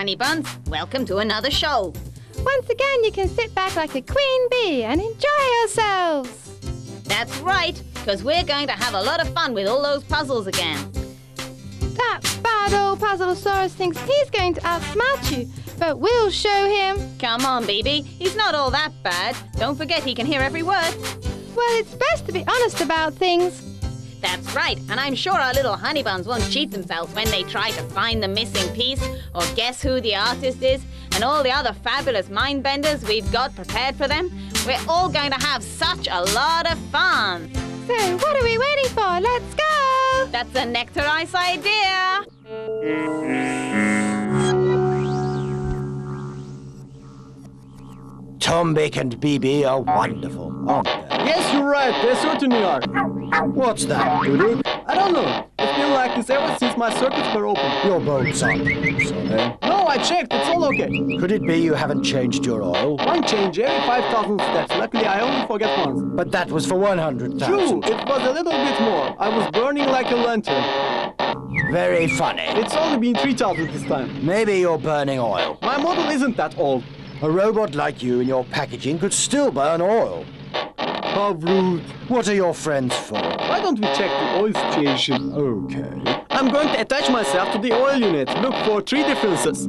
Honey Buns, welcome to another show. Once again, you can sit back like a queen bee and enjoy yourselves. That's right, because we're going to have a lot of fun with all those puzzles again. That bad old PUZZLEA-SAURUS thinks he's going to outsmart you, but we'll show him. Come on, BB, he's not all that bad. Don't forget he can hear every word. Well, it's best to be honest about things. That's right, and I'm sure our little honey buns won't cheat themselves when they try to find the missing piece or guess who the artist is and all the other fabulous mind benders we've got prepared for them. We're all going to have such a lot of fun. So what are we waiting for? Let's go! That's a Nectar Ice idea. Tombik and B.B are wonderful, aren't they? Yes, you're right. They certainly are. What's that, Doodoo? I don't know. It's been like this ever since my circuits were open. Your bolts aren't loose, are they? No, I checked. It's all okay. Could it be you haven't changed your oil? One change every 5,000 steps. Luckily, I only forget once. But that was for 100,000. True. It was a little bit more. I was burning like a lantern. Very funny. It's only been 3,000 this time. Maybe you're burning oil. My model isn't that old. A robot like you in your packaging could still burn oil. How rude. What are your friends for? Why don't we check the oil situation? Okay. I'm going to attach myself to the oil unit. Look for 3 differences.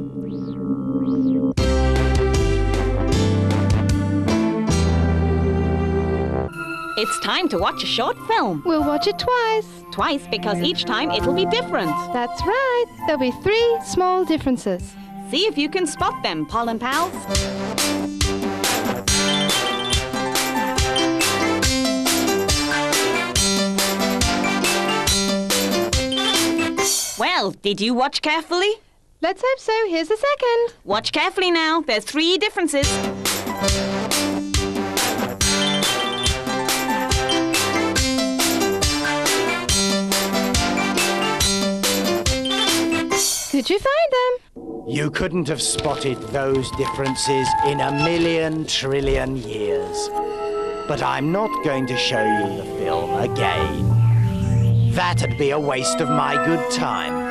It's time to watch a short film. We'll watch it twice. Twice because each time it'll be different. That's right. There'll be 3 small differences. See if you can spot them, pollen pals. Well, did you watch carefully? Let's hope so. Here's the second. Watch carefully now. There's 3 differences. Did you find them? You couldn't have spotted those differences in a million trillion years. But I'm not going to show you the film again. That'd be a waste of my good time.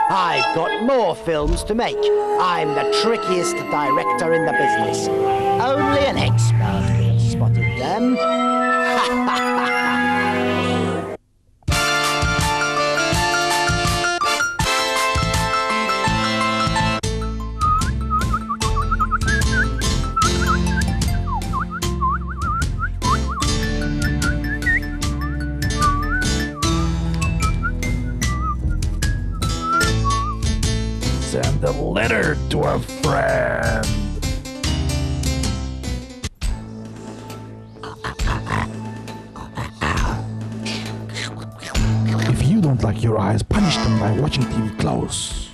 I've got more films to make. I'm the trickiest director in the business. Only an expert could have spotted them. Send a letter to a friend. If you don't like your eyes, punish them by watching TV close.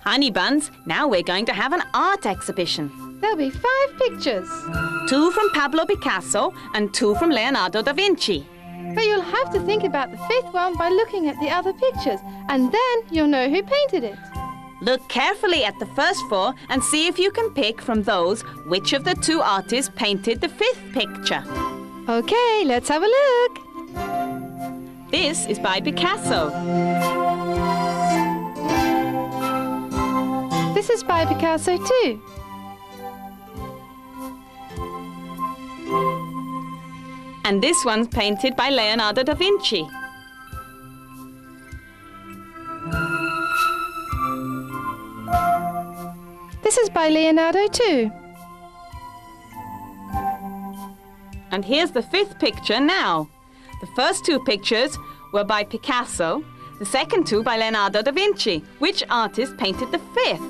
Honey Buns, now we're going to have an art exhibition. There'll be 5 pictures. 2 from Pablo Picasso and 2 from Leonardo da Vinci. But you'll have to think about the 5th one by looking at the other pictures, and then you'll know who painted it. Look carefully at the first 4 and see if you can pick from those which of the 2 artists painted the 5th picture. Okay, let's have a look. This is by Picasso. This is by Picasso too. And this one's painted by Leonardo da Vinci. This is by Leonardo too. And here's the 5th picture now. The first two pictures were by Picasso, the second two by Leonardo da Vinci. Which artist painted the fifth?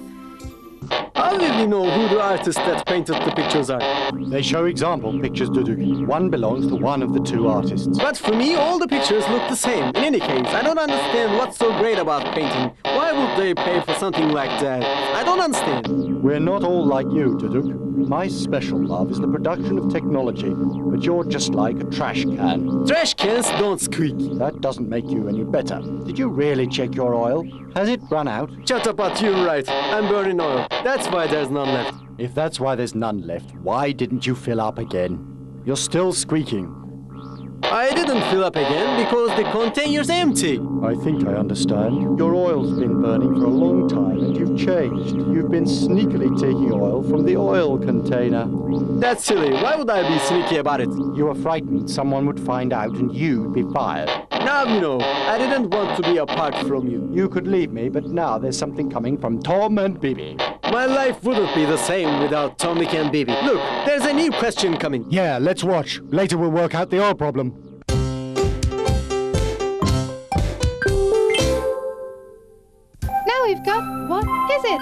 How will we know who the artists that painted the pictures are? They show example pictures, Duduk. One belongs to one of the two artists. But for me, all the pictures look the same. In any case, I don't understand what's so great about painting. Why would they pay for something like that? I don't understand. We're not all like you, Duduk. My special love is the production of technology, but you're just like a trash can. Trash cans don't squeak. That doesn't make you any better. Did you really check your oil? Has it run out? Chatapat, you're right. I'm burning oil. That's why there's none left. If that's why there's none left, why didn't you fill up again? You're still squeaking. I didn't fill up again because the container's empty. I think I understand. Your oil's been burning for a long time and you've changed. You've been sneakily taking oil from the oil container. That's silly. Why would I be sneaky about it? You were frightened someone would find out and you'd be fired. Now you know. I didn't want to be apart from you. You could leave me, but now there's something coming from Tom and B.B. My life wouldn't be the same without Tombik and B.B. Look, there's a new question coming. Yeah, let's watch. Later we'll work out the oil problem. Now we've got What Is It?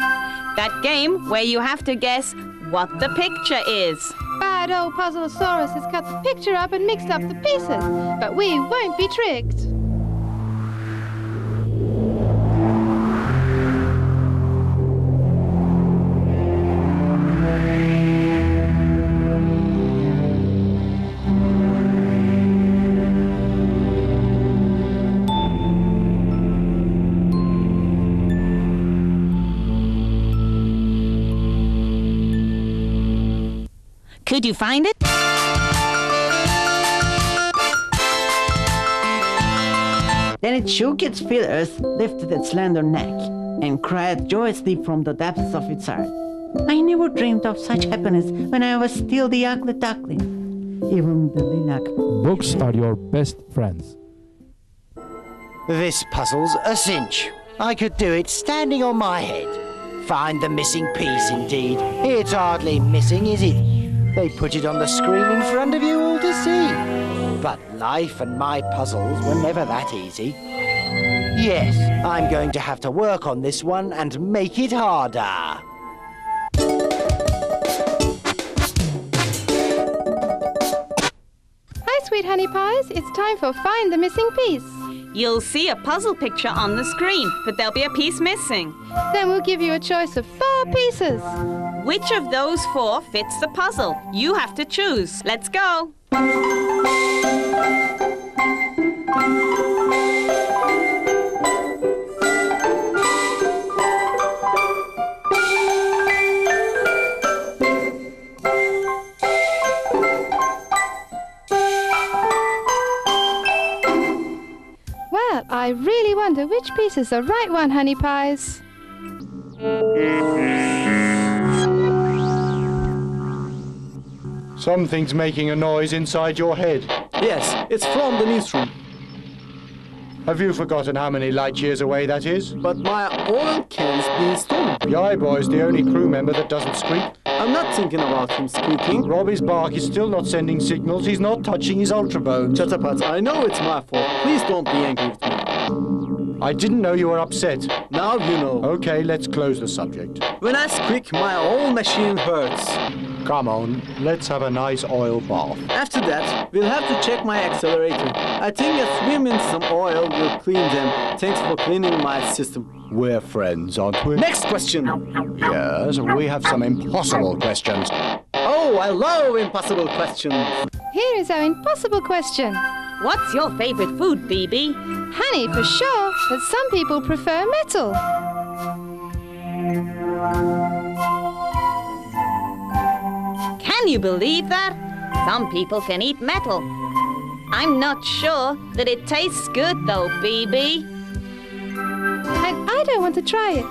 That game where you have to guess what the picture is. Bad old PUZZLEA-SAURUS has cut the picture up and mixed up the pieces, but we won't be tricked. Could you find it? Then it shook its feathers, lifted its slender neck, and cried joyously from the depths of its heart. I never dreamed of such happiness when I was still the ugly duckling. Even the lilac. Books are your best friends. This puzzle's a cinch. I could do it standing on my head. Find the missing piece, indeed. It's hardly missing, is it? They put it on the screen in front of you all to see. But life and my puzzles were never that easy. Yes, I'm going to have to work on this one and make it harder. Hi, sweet honey pies. It's time for Find the Missing Piece. You'll see a puzzle picture on the screen, but there'll be a piece missing. Then we'll give you a choice of 4 pieces. Which of those 4 fits the puzzle? You have to choose. Let's go. Well, I really wonder which piece is the right one, honey pies. Something's making a noise inside your head. Yes, it's from the newsroom. Have you forgotten how many light years away that is? But my oil can's being stolen. The eye boy's the only crew member that doesn't squeak. I'm not thinking about him squeaking. Robbie's bark is still not sending signals. He's not touching his ultrabones. Chatapat, I know it's my fault. Please don't be angry with me. I didn't know you were upset. Now you know. Okay, let's close the subject. When I squeak, my whole machine hurts. Come on, let's have a nice oil bath. After that, we'll have to check my accelerator. I think a swim in some oil will clean them. Thanks for cleaning my system. We're friends, aren't we? Next question. Yes, we have some impossible questions. Oh, I love impossible questions. Here is our impossible question. What's your favorite food, B.B.? Honey for sure, but some people prefer metal. Can you believe that? Some people can eat metal. I'm not sure that it tastes good though, B.B. And I don't want to try it.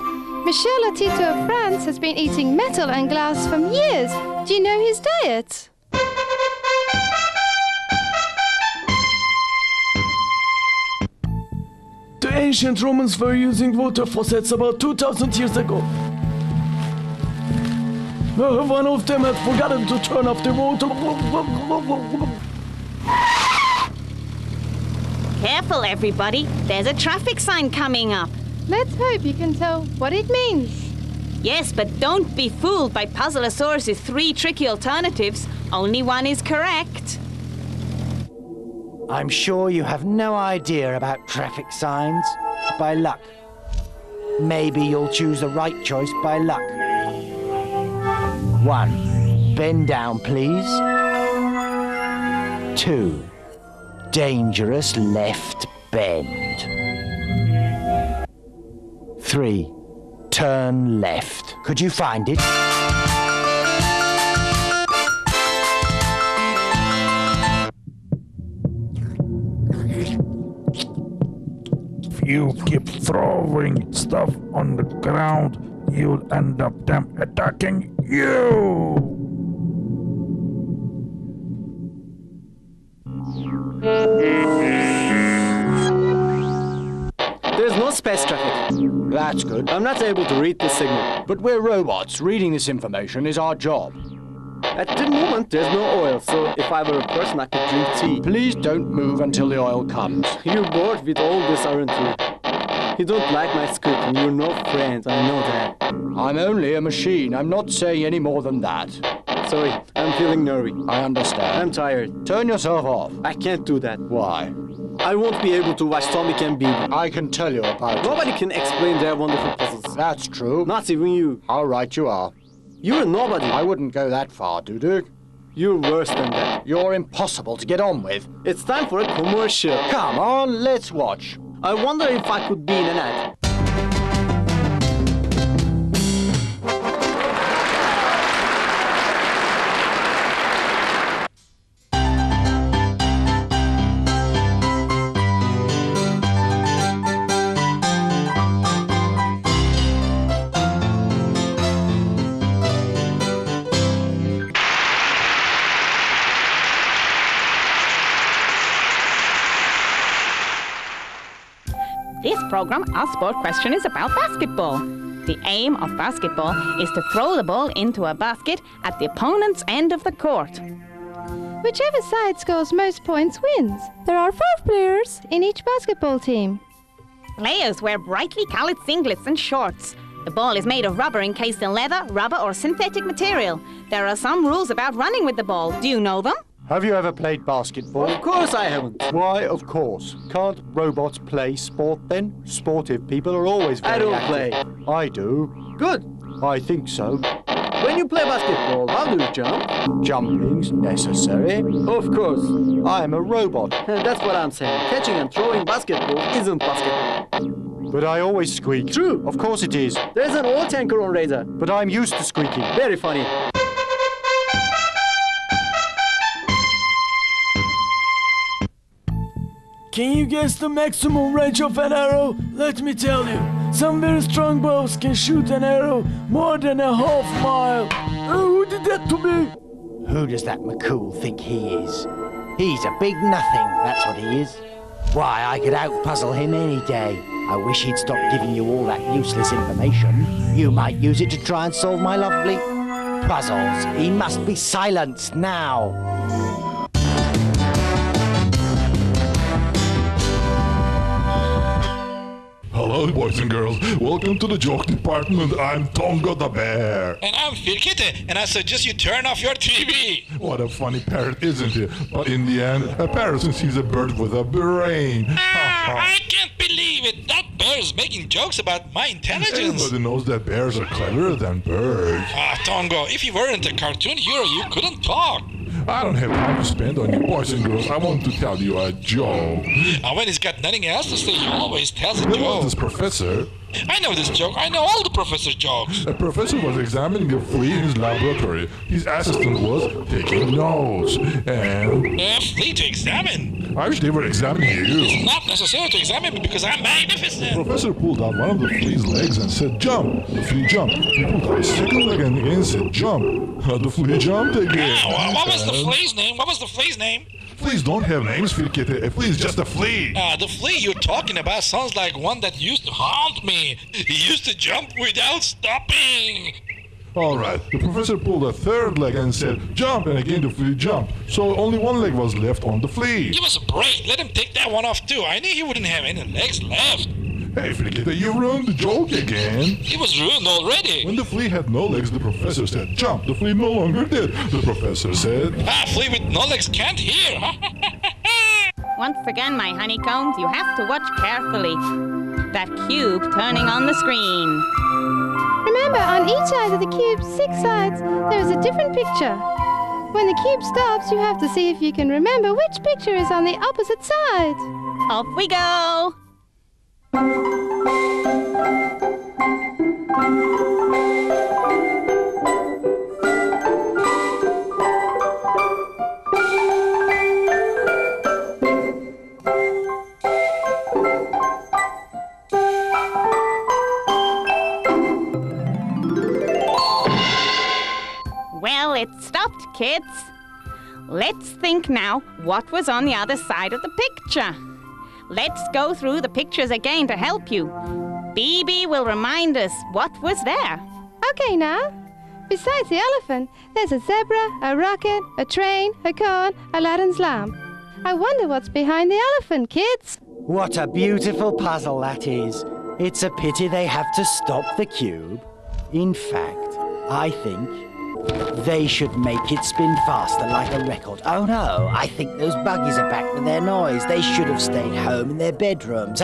Michel Latito of France has been eating metal and glass for years. Do you know his diet? The ancient Romans were using water faucets about 2,000 years ago. One of them had forgotten to turn off the water. Careful, everybody. There's a traffic sign coming up. Let's hope you can tell what it means. Yes, but don't be fooled by PUZZLEA-SAURUS' 3 tricky alternatives. Only one is correct. I'm sure you have no idea about traffic signs. By luck. Maybe you'll choose the right choice by luck. 1. Bend down, please. 2. Dangerous left bend. 3. Turn left. Could you find it? If you keep throwing stuff on the ground, you'll end up them attacking you. There's no space traffic. That's good. I'm not able to read this signal. But we're robots. Reading this information is our job. At the moment, there's no oil, so if I were a person, I could drink tea. Please don't move until the oil comes. You're bored with all this, aren't you? You don't like my script, and you're no friend, I know that. I'm only a machine. I'm not saying any more than that. Sorry, I'm feeling nervy. I understand. I'm tired. Turn yourself off. I can't do that. Why? I won't be able to watch Tombik and B.B. I can tell you about it. Nobody can explain their wonderful puzzles. That's true. Not even you. All right, you are. You're a nobody. I wouldn't go that far, Duduk. You're worse than that. You're impossible to get on with. It's time for a commercial. Come on, let's watch. I wonder if I could be in an ad. This program, our sport question, is about basketball. The aim of basketball is to throw the ball into a basket at the opponent's end of the court. Whichever side scores most points wins. There are 5 players in each basketball team. Players wear brightly colored singlets and shorts. The ball is made of rubber encased in leather, rubber, or synthetic material. There are some rules about running with the ball. Do you know them? Have you ever played basketball? Of course I haven't. Why, of course. Can't robots play sport then? Sportive people are always very I don't active. play. I do. Good. I think so. When you play basketball, how do you jump? Jumping's necessary. Of course. I am a robot. That's what I'm saying. Catching and throwing basketball isn't basketball. But I always squeak. True. Of course it is. There's an oil tanker on radar. But I'm used to squeaking. Very funny. Can you guess the maximum range of an arrow? Let me tell you, some very strong bows can shoot an arrow more than a half mile. Who did that to me? Who does that McCOOL think he is? He's a big nothing, that's what he is. Why, I could out-puzzle him any day. I wish he'd stop giving you all that useless information. You might use it to try and solve my lovely puzzles. He must be silenced now. Hello, boys and girls. Welcome to the joke department. I'm Tongo the bear. And I'm FIRKETE, and I suggest you turn off your TV. What a funny parrot, isn't it? But in the end, a parrot sees a bird with a brain. I can't believe it. That bear is making jokes about my intelligence. Everybody knows that bears are cleverer than birds. Tongo, if you weren't a cartoon hero, you couldn't talk. I don't have time to spend on you, boys and girls. I want to tell you a joke. When he's got nothing else to say, he always tells a There was joke. this professor. I know this joke. I know all the professor's jokes. A professor was examining a flea in his laboratory. His assistant was taking notes. And A flea to examine. I wish they were examining you. It's not necessary to examine me because I'm magnificent. The professor pulled out one of the flea's legs and said, "Jump." The flea jumped. He pulled out his second leg and again said, "Jump." The flea jumped again. What was the flea's name? What was the flea's name? Fleas don't have names, FIRKETE. A flea is just a flea. The flea you're talking about sounds like one that used to haunt me. He used to jump without stopping. Alright, the professor pulled a third leg and said, jump, and again the flea jumped. So only one leg was left on the flea. Give us a break. Let him take that one off too. I knew he wouldn't have any legs left. Hey, FIRKETE, you ruined the joke again. It was ruined already. When the flea had no legs, the professor said, jump. The flea no longer did. The professor said, Flea with no legs can't hear. Once again, my honeycombs, you have to watch carefully. That cube turning on the screen. Remember, on each side of the cube, 6 sides, there is a different picture. When the cube stops, you have to see if you can remember which picture is on the opposite side. Off we go! Well, it stopped, kids. Let's think now what was on the other side of the picture. Let's go through the pictures again to help you. BB will remind us what was there. Okay, now. Besides the elephant, there's a zebra, a rocket, a train, a cone, Aladdin's lamp. I wonder what's behind the elephant, kids. What a beautiful puzzle that is. It's a pity they have to stop the cube. In fact, I think they should make it spin faster like a record. Oh no, I think those buggies are back with their noise. They should have stayed home in their bedrooms.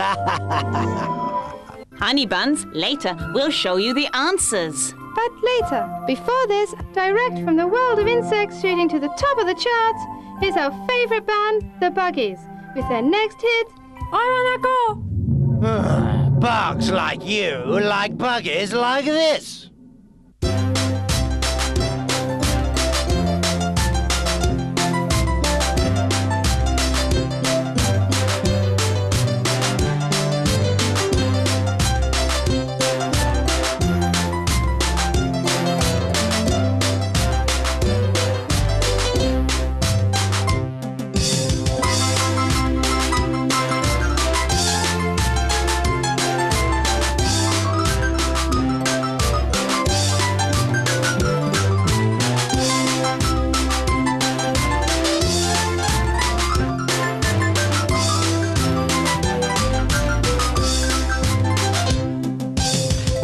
Honey buns, later we'll show you the answers. But later, before this, direct from the world of insects shooting to the top of the charts, here's our favorite band, the Buggies, with their next hit, I Wanna Go. Bugs like you like buggies like this.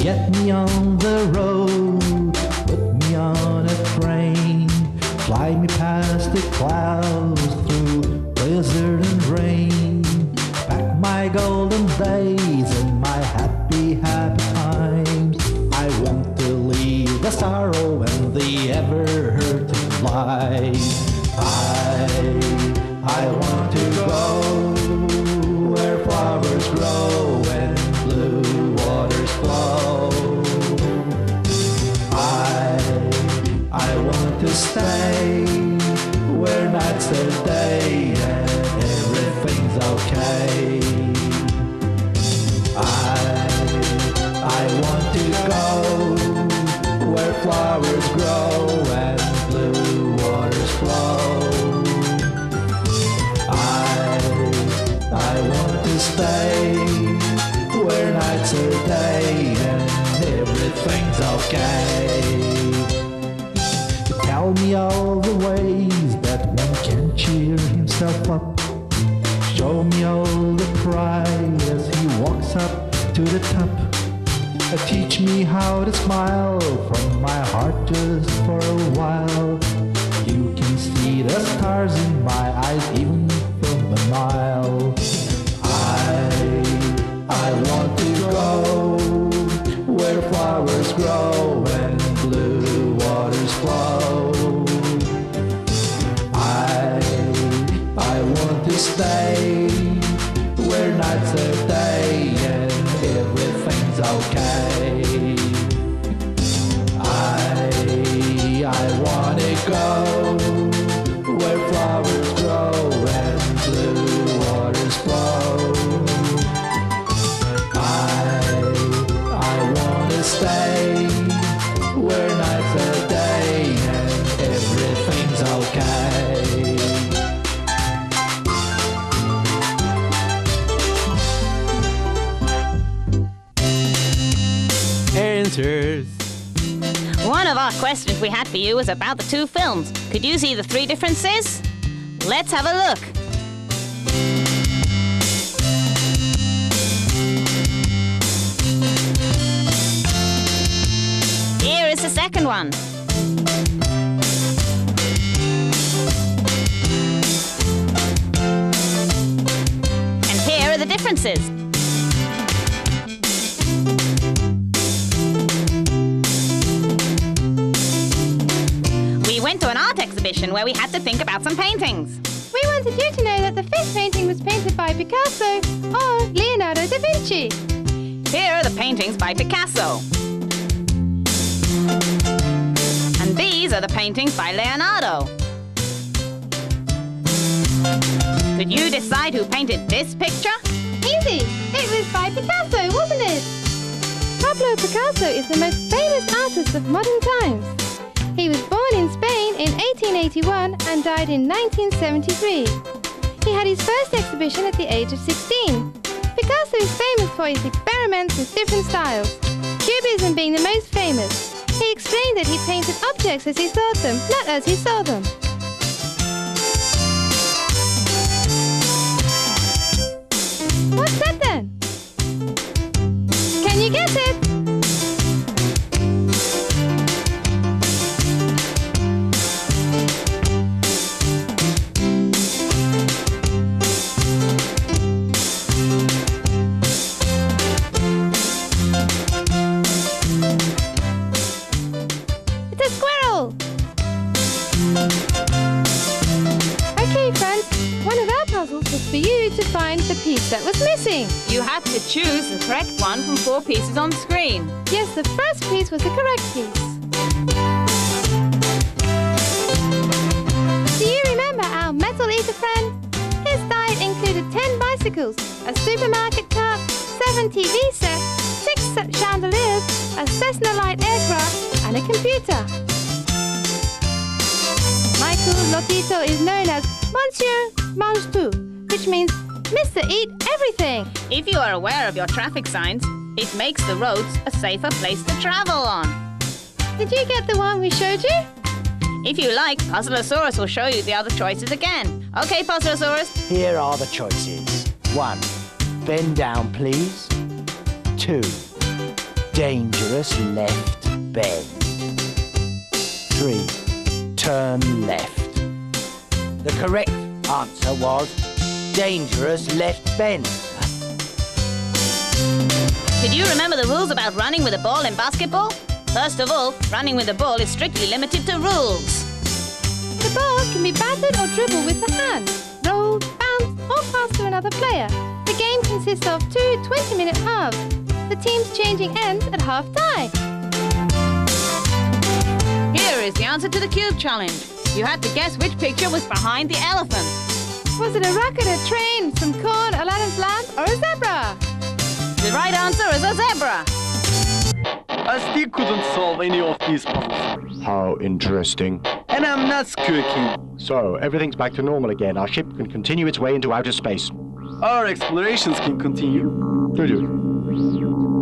Get me on the road, put me on a train, fly me past the clouds through blizzard and rain. Back my golden days and my happy, happy times. I want to leave the sorrow and the ever-hurting life. I want to go where flowers grow and blue waters flow. I want to stay where nights are day and everything's okay. I want to go where flowers grow and blue waters flow. I want to stay where nights are day and everything's okay. Tell me all the ways that one can cheer himself up. Show me all the pride as he walks up to the top. Teach me how to smile from my heart just for a while. You can see the stars in my eyes even from a mile. I want to go where flowers grow and blue waters flow. I want to stay where nights are day and everything's okay. I wanna go where flowers grow and blue waters flow. I wanna stay where nights are day and everything's okay. Answers. One of our questions we had for you was about the two films. Could you see the three differences? Let's have a look. Here is the second one. And here are the differences. We went to an art exhibition where we had to think about some paintings. We wanted you to know that the fifth painting was painted by Picasso or Leonardo da Vinci. Here are the paintings by Picasso. And these are the paintings by Leonardo. Could you decide who painted this picture? Easy! It was by Picasso, wasn't it? Pablo Picasso is the most famous artist of modern times. He was born in Spain in 1881 and died in 1973. He had his first exhibition at the age of 16. Picasso is famous for his experiments with different styles, Cubism being the most famous. He explained that he painted objects as he thought them, not as he saw them. What's that then? Can you guess it? For you to find the piece that was missing. You had to choose the correct one from 4 pieces on screen. Yes, the first piece was the correct piece. Do you remember our metal eater friend? His diet included 10 bicycles, a supermarket cart, 7 TV sets, 6 chandeliers, a Cessna light aircraft, and a computer. Michael Lotito is known as Monsieur Mange Tout, which means Mr. Eat Everything. If you are aware of your traffic signs, it makes the roads a safer place to travel on. Did you get the one we showed you? If you like, PUZZLEA-SAURUS will show you the other choices again. Okay, PUZZLEA-SAURUS? Here are the choices. 1. Bend down, please. 2. Dangerous left bend. 3. Turn left. The correct answer was dangerous left bend. Did you remember the rules about running with a ball in basketball? First of all, running with the ball is strictly limited to rules. The ball can be batted or dribbled with the hand, rolled, bounced, or passed to another player. The game consists of 2 20-minute halves, the teams changing ends at half-time. Here is the answer to the cube challenge. You had to guess which picture was behind the elephant. Was it a rocket, a train, some corn, Aladdin's lamp, or a zebra? The right answer is a zebra. I still couldn't solve any of these puzzles. How interesting. And I'm not squeaking. So, everything's back to normal again. Our ship can continue its way into outer space. Our explorations can continue.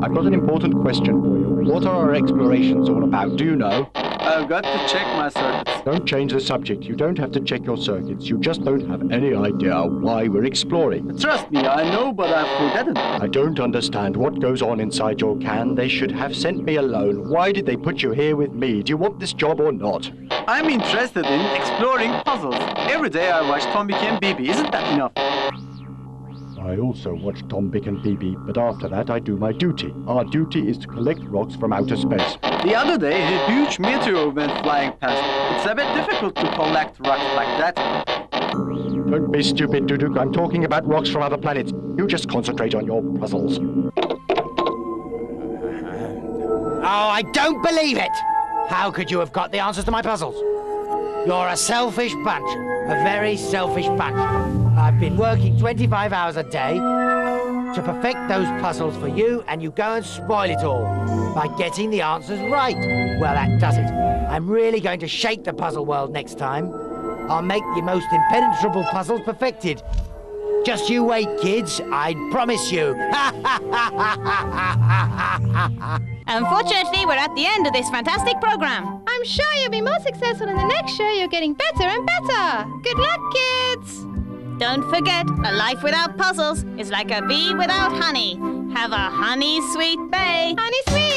I've got an important question for you. What are our explorations all about? Do you know? I've got to check my circuits. Don't change the subject. You don't have to check your circuits. You just don't have any idea why we're exploring. Trust me, I know, but I've forgotten. I don't understand what goes on inside your can. They should have sent me alone. Why did they put you here with me? Do you want this job or not? I'm interested in exploring puzzles. Every day I watch Tombik and B.B. Isn't that enough? I also watch Tombik and B.B, but after that I do my duty. Our duty is to collect rocks from outer space. The other day, a huge meteor went flying past. It's a bit difficult to collect rocks like that. Don't be stupid, Duduk. I'm talking about rocks from other planets. You just concentrate on your puzzles. Oh, I don't believe it! How could you have got the answers to my puzzles? You're a selfish bunch. A very selfish bunch. I've been working 25 hours a day to perfect those puzzles for you, and you go and spoil it all by getting the answers right. Well, that does it. I'm really going to shake the puzzle world next time. I'll make the most impenetrable puzzles perfected. Just you wait, kids. I promise you. Unfortunately, we're at the end of this fantastic program. I'm sure you'll be more successful in the next show. You're getting better and better. Good luck, kids. Don't forget, a life without puzzles is like a bee without honey. Have a honey sweet bay. Honey sweet.